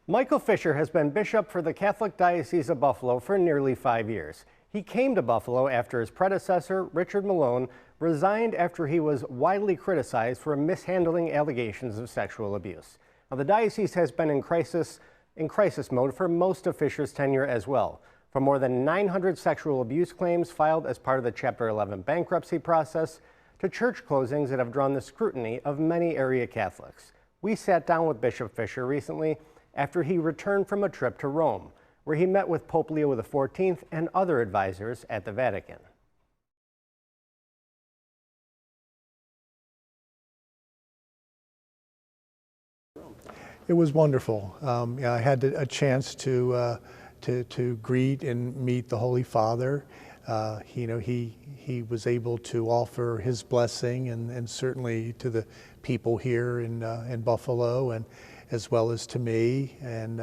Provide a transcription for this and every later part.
Michael Fisher has been bishop for the Catholic Diocese of Buffalo for nearly 5 years. He came to Buffalo after his predecessor, Richard Malone, resigned after he was widely criticized for mishandling allegations of sexual abuse. Now, the diocese has been in crisis mode for most of Fisher's tenure as well. For more than 900 sexual abuse claims filed as part of the Chapter 11 bankruptcy process, to church closings that have drawn the scrutiny of many area Catholics. We sat down with Bishop Fisher recently after he returned from a trip to Rome, where he met with Pope Leo XIV and other advisors at the Vatican. It was wonderful. I had a chance to greet and meet the Holy Father. He was able to offer his blessing and certainly to the people here in Buffalo, and as well as to me. And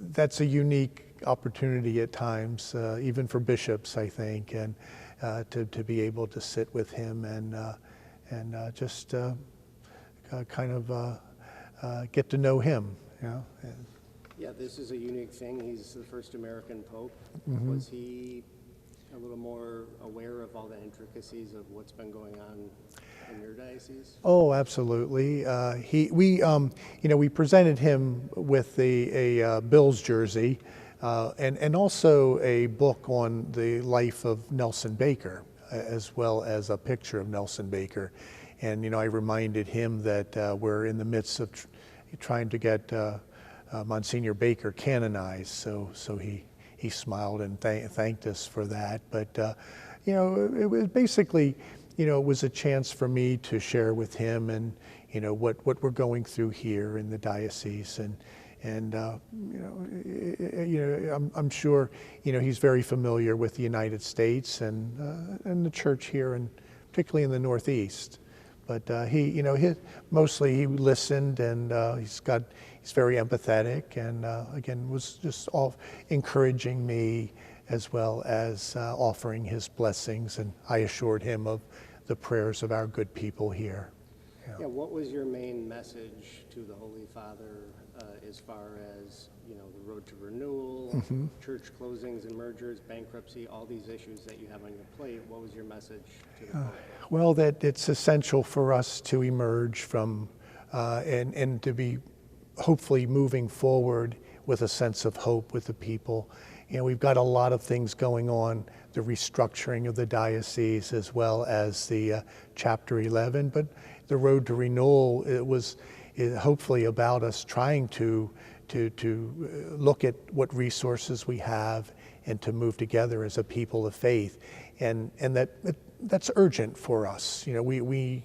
that's a unique opportunity at times, even for bishops, I think, and to be able to sit with him and just kind of get to know him. Yeah, this is a unique thing. He's the first American pope. Mm-hmm. Was he a little more aware of all the intricacies of what's been going on in your diocese? Oh, absolutely. We presented him with a Bills jersey and also a book on the life of Nelson Baker, as well as a picture of Nelson Baker. And I reminded him that we're in the midst of trying to get Monsignor Baker canonized, so he smiled and thanked us for that. But it was basically, it was a chance for me to share with him and what we're going through here in the diocese, and I'm sure he's very familiar with the United States and the church here, and particularly in the Northeast. But he mostly listened, and he's very empathetic, and again was just all encouraging me, as well as offering his blessings, and I assured him of the prayers of our good people here. Yeah, what was your main message to the Holy Father as far as the road to renewal, Mm-hmm. church closings and mergers, bankruptcy, all these issues that you have on your plate? What was your message to the Pope? Well, that it's essential for us to emerge from and to be hopefully moving forward with a sense of hope with the people. We've got a lot of things going on, the restructuring of the diocese, as well as the Chapter 11, but the road to renewal, is hopefully about us trying to look at what resources we have and to move together as a people of faith, and that's urgent for us. We've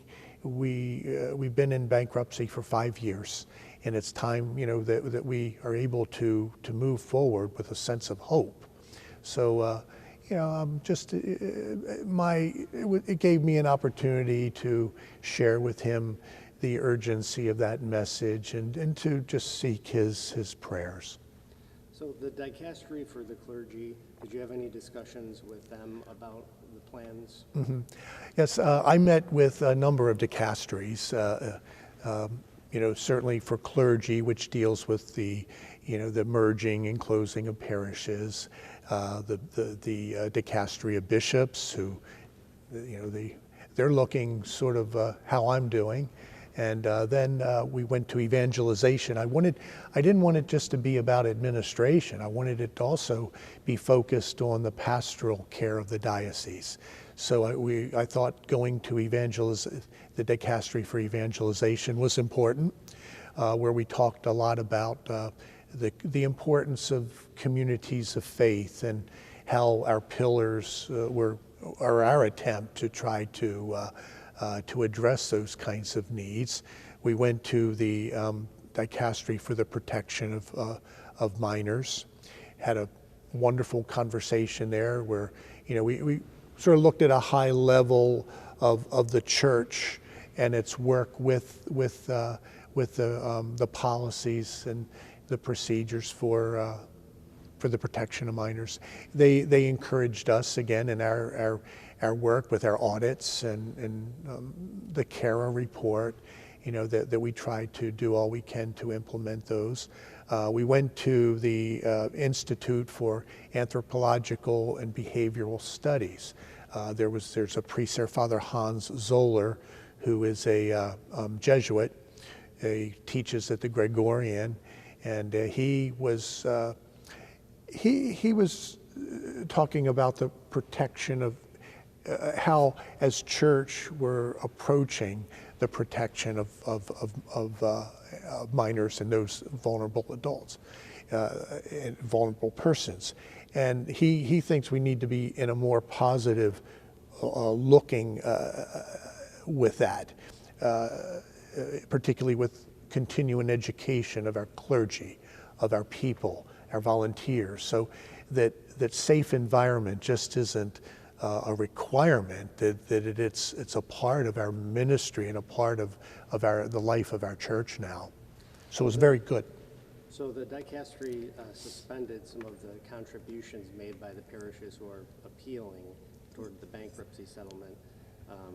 been in bankruptcy for 5 years, and it's time that we are able to move forward with a sense of hope. So it gave me an opportunity to share with him the urgency of that message and to just seek his prayers. So the dicastery for the clergy, did you have any discussions with them about the plans? Mm-hmm. Yes, I met with a number of dicasteries, certainly for clergy, which deals with the merging and closing of parishes, the dicastery of bishops, who, they're looking sort of how I'm doing. And then we went to evangelization. I didn't want it just to be about administration. I wanted it to also be focused on the pastoral care of the diocese. So I thought going to the dicastery for evangelization was important, where we talked a lot about the importance of communities of faith and how our pillars are our attempt to try to address those kinds of needs. We went to the dicastery for the protection of minors, had a wonderful conversation there where we sort of looked at a high level of the church and its work with the policies and the procedures for the protection of minors. They encouraged us again in our work with our audits and the CARA report, that we try to do all we can to implement those. We went to the Institute for Anthropological and Behavioral Studies. There's a priest there, Father Hans Zoller, who is a Jesuit. He teaches at the Gregorian, and he was talking about the protection of how, as church, we're approaching the protection of minors and those vulnerable adults and vulnerable persons. And he thinks we need to be in a more positive looking with that, particularly with continuing education of our clergy, of our people, our volunteers, so that safe environment just isn't a requirement, that it's a part of our ministry and a part of the life of our church now. So it was very good. So the dicastery suspended some of the contributions made by the parishes who are appealing toward the bankruptcy settlement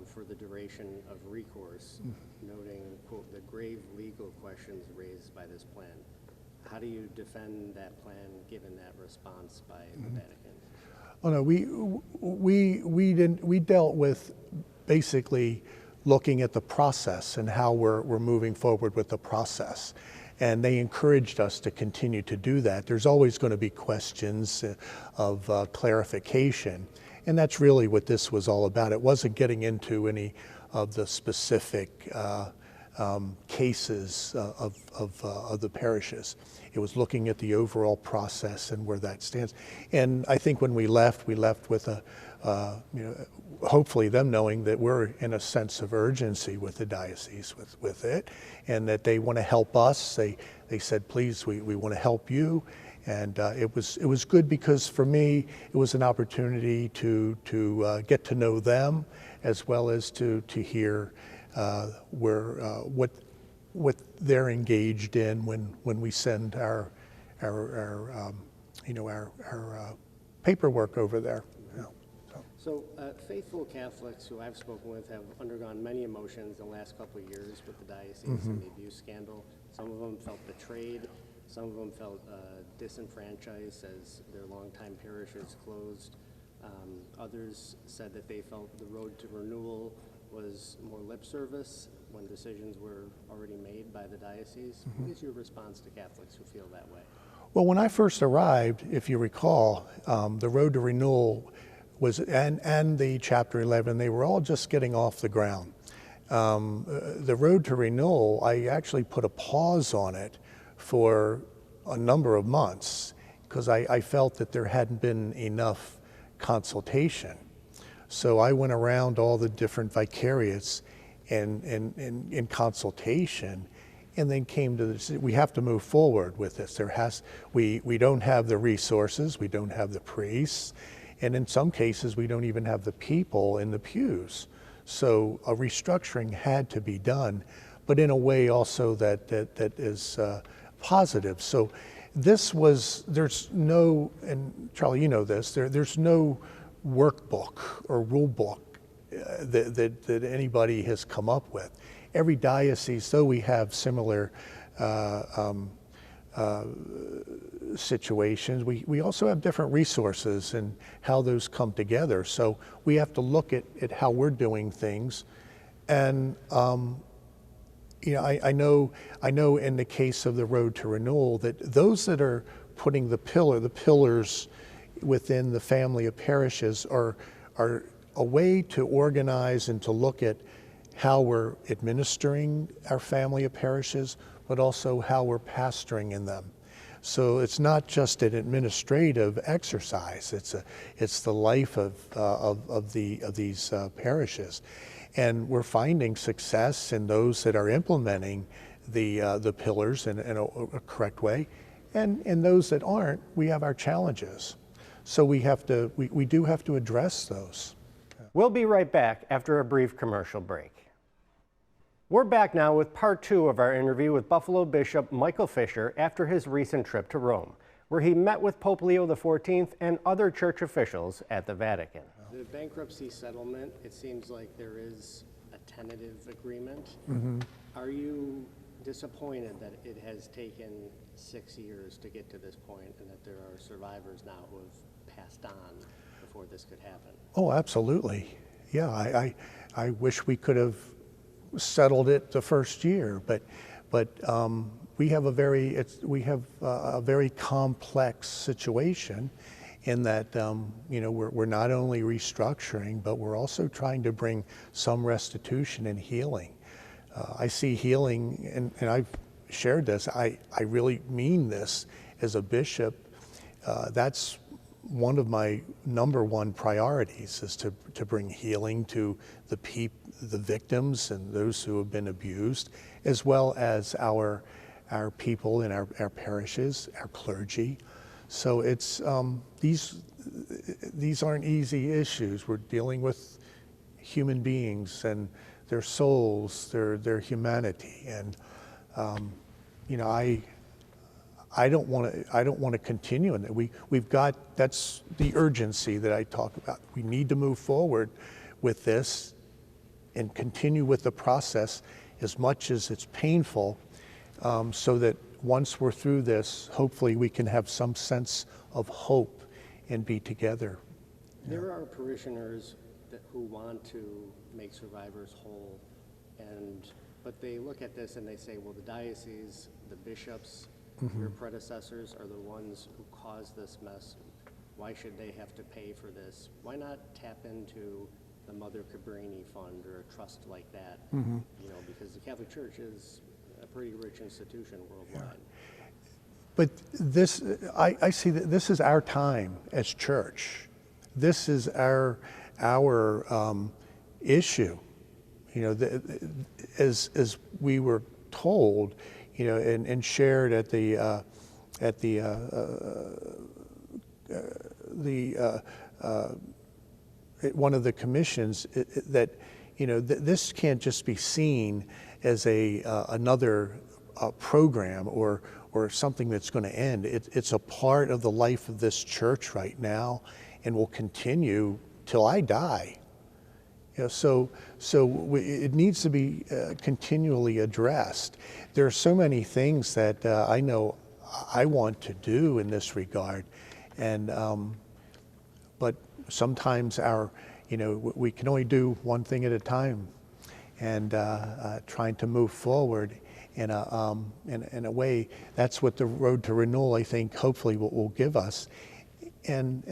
for the duration of recourse, noting, quote, the grave legal questions raised by this plan. How do you defend that plan given that response by the Vatican? Oh no, we dealt with basically looking at the process and how we're moving forward with the process. And they encouraged us to continue to do that. There's always going to be questions of clarification. And that's really what this was all about. It wasn't getting into any of the specific cases of the parishes. It was looking at the overall process and where that stands. And I think when we left with hopefully them knowing that we're in a sense of urgency with the diocese with it, and that they want to help us. They said, please, we want to help you. And it was good because for me, it was an opportunity to get to know them, as well as to hear what they're engaged in when we send our paperwork over there. So faithful Catholics who I've spoken with have undergone many emotions in the last couple of years with the diocese and the abuse scandal. Some of them felt betrayed. Some of them felt disenfranchised as their longtime parishes closed. Others said that they felt the road to renewal was more lip service when decisions were already made by the diocese. What is your response to Catholics who feel that way? Well, when I first arrived, if you recall, the road to renewal was, and the Chapter 11, they were all just getting off the ground. The road to renewal, I actually put a pause on it for a number of months because I felt that there hadn't been enough consultation. So I went around all the different vicariates and in consultation, and then came to the, we have to move forward with this. We don't have the resources, we don't have the priests, and in some cases we don't even have the people in the pews. So a restructuring had to be done, but in a way also that is positive. So this was, there's no, and Charlie, you know this, there's no workbook or rule book that anybody has come up with. Every diocese, though we have similar situations, we also have different resources and how those come together. So we have to look at how we're doing things. And you know, I know in the case of the road to renewal that those that are putting the pillars within the family of parishes are a way to organize and to look at how we're administering our family of parishes, but also how we're pastoring in them. So it's not just an administrative exercise; it's the life of these parishes, and we're finding success in those that are implementing the pillars in a correct way, and in those that aren't, we have our challenges. So we do have to address those. We'll be right back after a brief commercial break. We're back now with part 2 of our interview with Buffalo Bishop Michael Fisher after his recent trip to Rome, where he met with Pope Leo XIV and other church officials at the Vatican. The bankruptcy settlement, it seems like there is a tentative agreement. Are you disappointed that it has taken 6 years to get to this point and that there are survivors now who have passed on before this could happen? Oh, absolutely. Yeah, I wish we could have settled it the first year, but we have a very complex situation in that we're not only restructuring, but we're also trying to bring some restitution and healing. I see healing, and I've shared this. I really mean this as a bishop. That's one of my number one priorities, is to bring healing to the victims and those who have been abused, as well as our people in our parishes, our clergy. So it's these aren't easy issues. We're dealing with human beings and their souls, their humanity, and I don't want to continue in that. We've got, that's the urgency that I talk about. We need to move forward with this and continue with the process as much as it's painful, so that once we're through this, hopefully we can have some sense of hope and be together. There are parishioners who want to make survivors whole, but they look at this and they say, well, the diocese, the bishops, your predecessors are the ones who caused this mess. Why should they have to pay for this? Why not tap into the Mother Cabrini Fund or a trust like that? Because the Catholic Church is a pretty rich institution worldwide. But this, I see that this is our time as church. This is our issue. As we were told, and shared at one of the commissions, that this can't just be seen as another program or something that's going to end. It's a part of the life of this church right now, and will continue till I die. So it needs to be continually addressed. There are so many things that I know I want to do in this regard, and but sometimes we can only do one thing at a time, and trying to move forward in a way. That's what the road to renewal, I think, hopefully will give us, and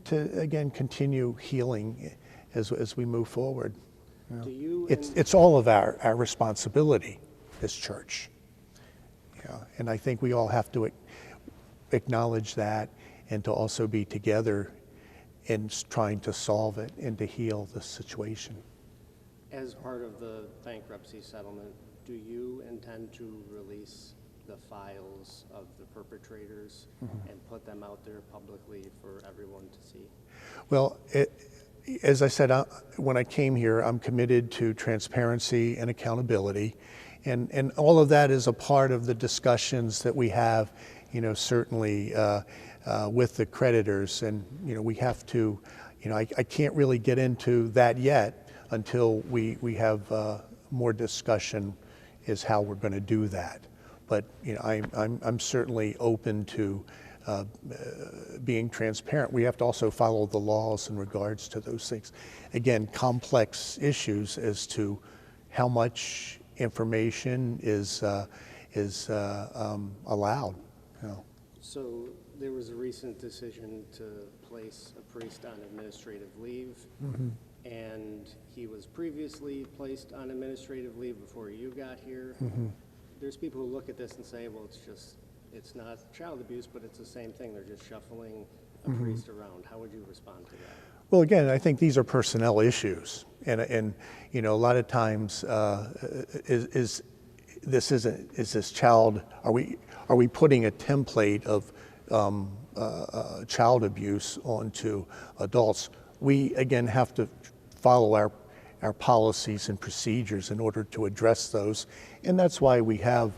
to again continue healing as we move forward. It's all of our responsibility as church. And I think we all have to acknowledge that, and to also be together in trying to solve it and to heal the situation. As part of the bankruptcy settlement, do you intend to release the files of the perpetrators and put them out there publicly for everyone to see? Well, as I said, when I came here, I'm committed to transparency and accountability, and all of that is a part of the discussions that we have, certainly with the creditors, and we have to, I can't really get into that yet until we have more discussion is how we're going to do that. But I'm certainly open to being transparent. We have to also follow the laws in regards to those things. Again, complex issues as to how much information is allowed. So there was a recent decision to place a priest on administrative leave, and he was previously placed on administrative leave before you got here. There's people who look at this and say, well, it's not child abuse, but it's the same thing. They're just shuffling a priest around. How would you respond to that? Well, again, I think these are personnel issues, and a lot of times is this child? Are we putting a template of child abuse onto adults? We again have to follow our policies and procedures in order to address those, and that's why we have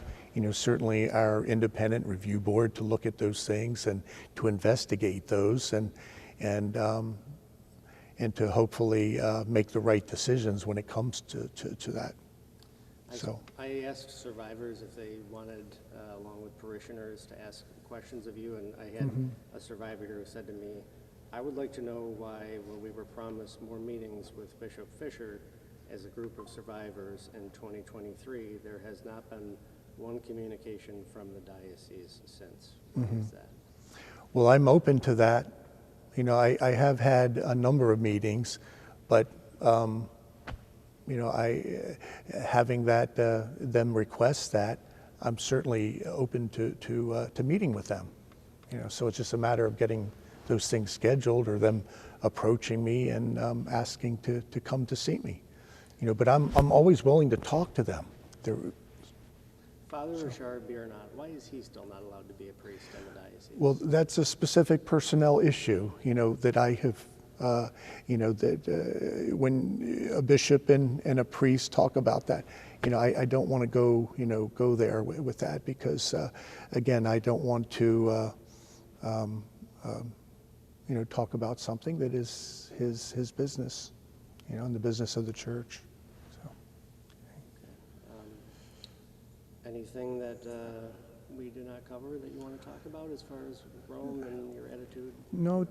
certainly our independent review board to look at those things and to investigate those, and to hopefully make the right decisions when it comes to that. I asked survivors if they wanted, along with parishioners, to ask questions of you, and I had a survivor who said to me, I would like to know why, when we were promised more meetings with Bishop Fisher as a group of survivors in 2023, there has not been one communication from the diocese since. Why is that? Well, I'm open to that. You know, I have had a number of meetings, but you know, having that them request that, I'm certainly open to meeting with them. You know, so it's just a matter of getting those things scheduled, or them approaching me and asking to come to see me. You know, but I'm always willing to talk to them. Father Richard Biernat, why is he still not allowed to be a priest in the diocese? Well, that's a specific personnel issue, you know, that I have, you know, that when a bishop and a priest talk about that, you know, I don't want to go, you know, go there with that, because, again, I don't want to, you know, talk about something that is his business, you know, and the business of the church. So. Anything that we did not cover that you want to talk about as far as Rome and your attitude? No,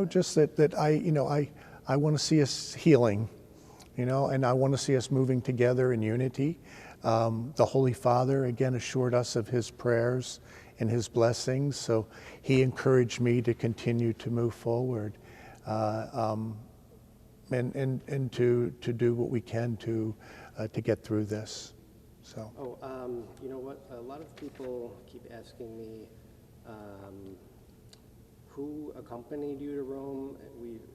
just that I, you know, I want to see us healing, you know, and I want to see us moving together in unity. The Holy Father, again, assured us of his prayers and his blessings, so he encouraged me to continue to move forward, and to do what we can to get through this. So. You know what? A lot of people keep asking me who accompanied you to Rome.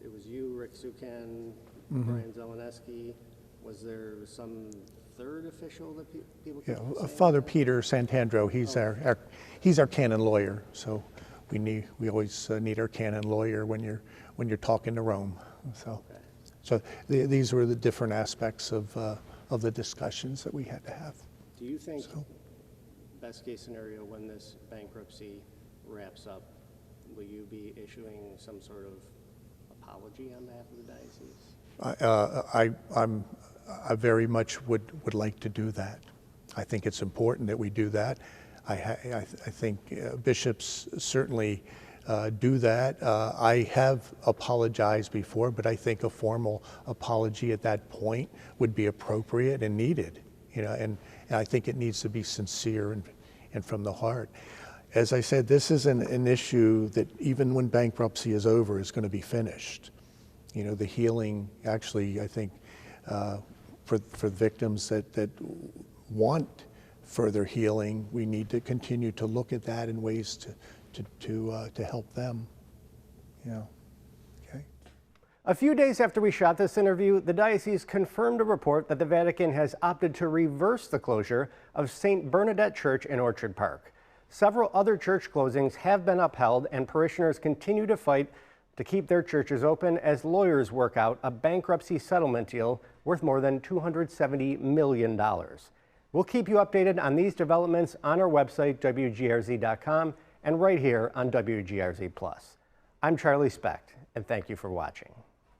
It was you, Rick Sukan, Brian Zeleneski. Was there some third official that people? Yeah, Father Peter Santandro. He's our canon lawyer. So we always need our canon lawyer when you're talking to Rome. So, okay. So these were the different aspects of the discussions that we had to have. Do you think, best case scenario, when this bankruptcy wraps up, will you be issuing some sort of apology on behalf of the diocese? I very much would like to do that. I think it's important that we do that. I think bishops certainly do that. I have apologized before, but I think a formal apology at that point would be appropriate and needed. You know, and I think it needs to be sincere and from the heart. As I said, this is an issue that even when bankruptcy is over is going to be finished. You know, the healing, actually, I think, for victims that want further healing, we need to continue to look at that in ways to help them. You know. A few days after we shot this interview, the diocese confirmed a report that the Vatican has opted to reverse the closure of St. Bernadette Church in Orchard Park. Several other church closings have been upheld, and parishioners continue to fight to keep their churches open as lawyers work out a bankruptcy settlement deal worth more than $270 million. We'll keep you updated on these developments on our website, WGRZ.com, and right here on WGRZ+. I'm Charlie Specht, and thank you for watching.